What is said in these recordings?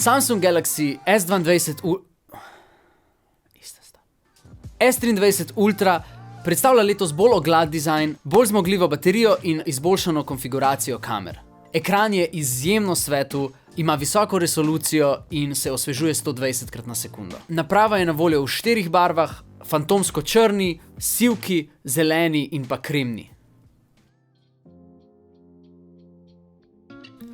Samsung Galaxy S23 Ultra predstavlja letos bolj oglad dizajn, bolj zmogljivo baterijo in izboljšano konfiguracijo kamer. Ekran je izjemno svetel, ima visoko resolucijo in se osvežuje 120krat na sekundo. Naprava je na voljo v 4 barvah, fantomsko črni, sivki, zeleni in pa kremni.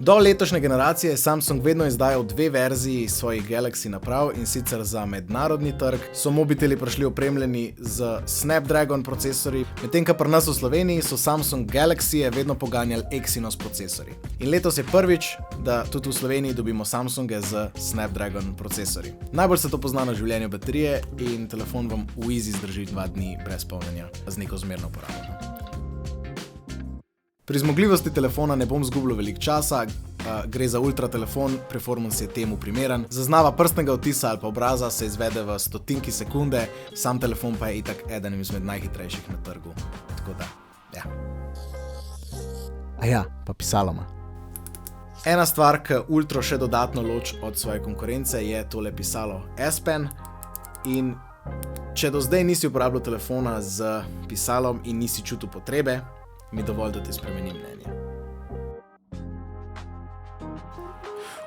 Do letošnje generacije je Samsung vedno izdajal 2 verziji svojih Galaxy naprav, in sicer za mednarodni trg so mobiteli prišli opremljeni z Snapdragon procesorji, medtem ko pri nas v Sloveniji so Samsung Galaxyje vedno poganjali Exynos procesorji. In letos je prvič, da tudi v Sloveniji dobimo Samsunge z Snapdragon procesorji. Najbolj se to pozna na življenju baterije in telefon vam v easy zdrži 2 dni brez polnjenja z neko zmerno porabo. Pri zmogljivosti telefona ne bom zgubljal veliko časa, gre za ultra telefon, performance je temu primeren. Zaznava prstnega odtisa ali pa obraza se izvede v stotinki sekunde, sam telefon pa je itak eden izmed najhitrejših na trgu. Tako da, ja. Aja, pa pisalo ima. Ena stvar, ki Ultro še dodatno loči od svoje konkurence, je tole pisalo S Pen. In če do zdaj nisi uporabljal telefona z pisalom in nisi čutil potrebe, mi dovolj, da ti spremenim mnenje.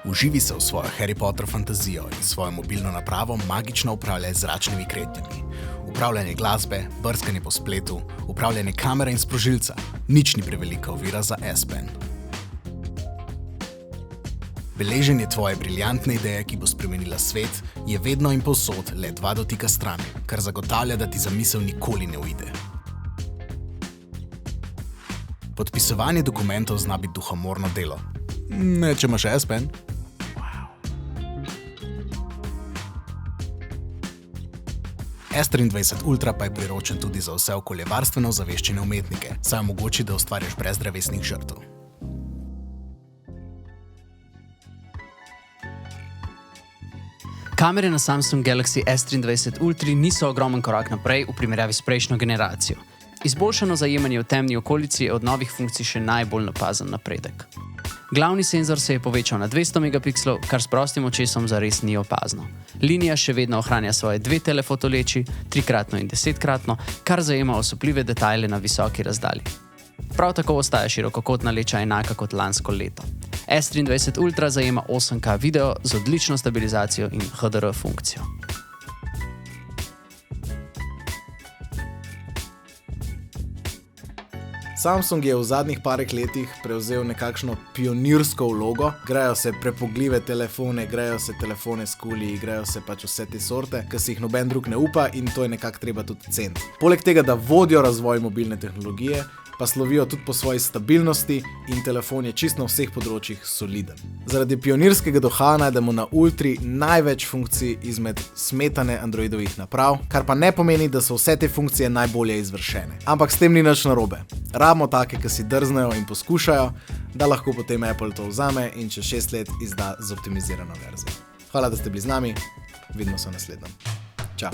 Uživi se v svojo Harry Potter fantazijo in svojo mobilno napravo magično upravljaj z zračnimi kretnjami. Upravljanje glasbe, brskanje po spletu, upravljanje kamere in sprožilca. Nič ni prevelika ovira za S Pen. Beleženje tvoje briljantne ideje, ki bo spremenila svet, je vedno in povsod le 2 dotika stran, kar zagotavlja, da ti zamisel nikoli ne uide. Podpisovanje dokumentov zna biti duhomorno delo. Ne, če imaš S Pen. S23 Ultra pa je priročen tudi za vse okoljevarstveno ozaveščene umetnike, saj omogoči, da ustvarjaš brez drevesnih žrtev. Kamere na Samsung Galaxy S23 Ultra niso ogromen korak naprej v primerjavi s prejšnjo generacijo. Izboljšano zajemanje v temni okolici je od novih funkcij še najbolj opazen napredek. Glavni senzor se je povečal na 200 megapikslov, kar s prostim očesom zares ni opazno. Linija še vedno ohranja svoje 2 telefotoleči, 3-kratno in 10-kratno, kar zajema osupljive detajle na visoki razdalji. Prav tako ostaja širokokotna leča enaka kot lansko leto. S23 Ultra zajema 8K video z odlično stabilizacijo in HDR funkcijo. Samsung je v zadnjih parih letih prevzel nekakšno pionirsko vlogo. Grejo se prepogljive telefone, grejo se telefone s kuli, grejo se pač vse te sorte, ki si jih noben drug ne upa, in to je nekako treba tudi ceniti. Poleg tega, da vodijo razvoj mobilne tehnologije, pa slovijo tudi po svoji stabilnosti in telefon je čisto na vseh področjih soliden. Zaradi pionirskega duha najdemo na Ultri največ funkcij izmed smetane Androidovih naprav, kar pa ne pomeni, da so vse te funkcije najbolje izvršene. Ampak s tem ni nič narobe. Rabimo take, ki si drznejo in poskušajo, da lahko potem Apple to vzame in čez 6 let izda z optimizirano verzijo. Hvala, da ste bili z nami. Vidimo se v naslednjem. Čau.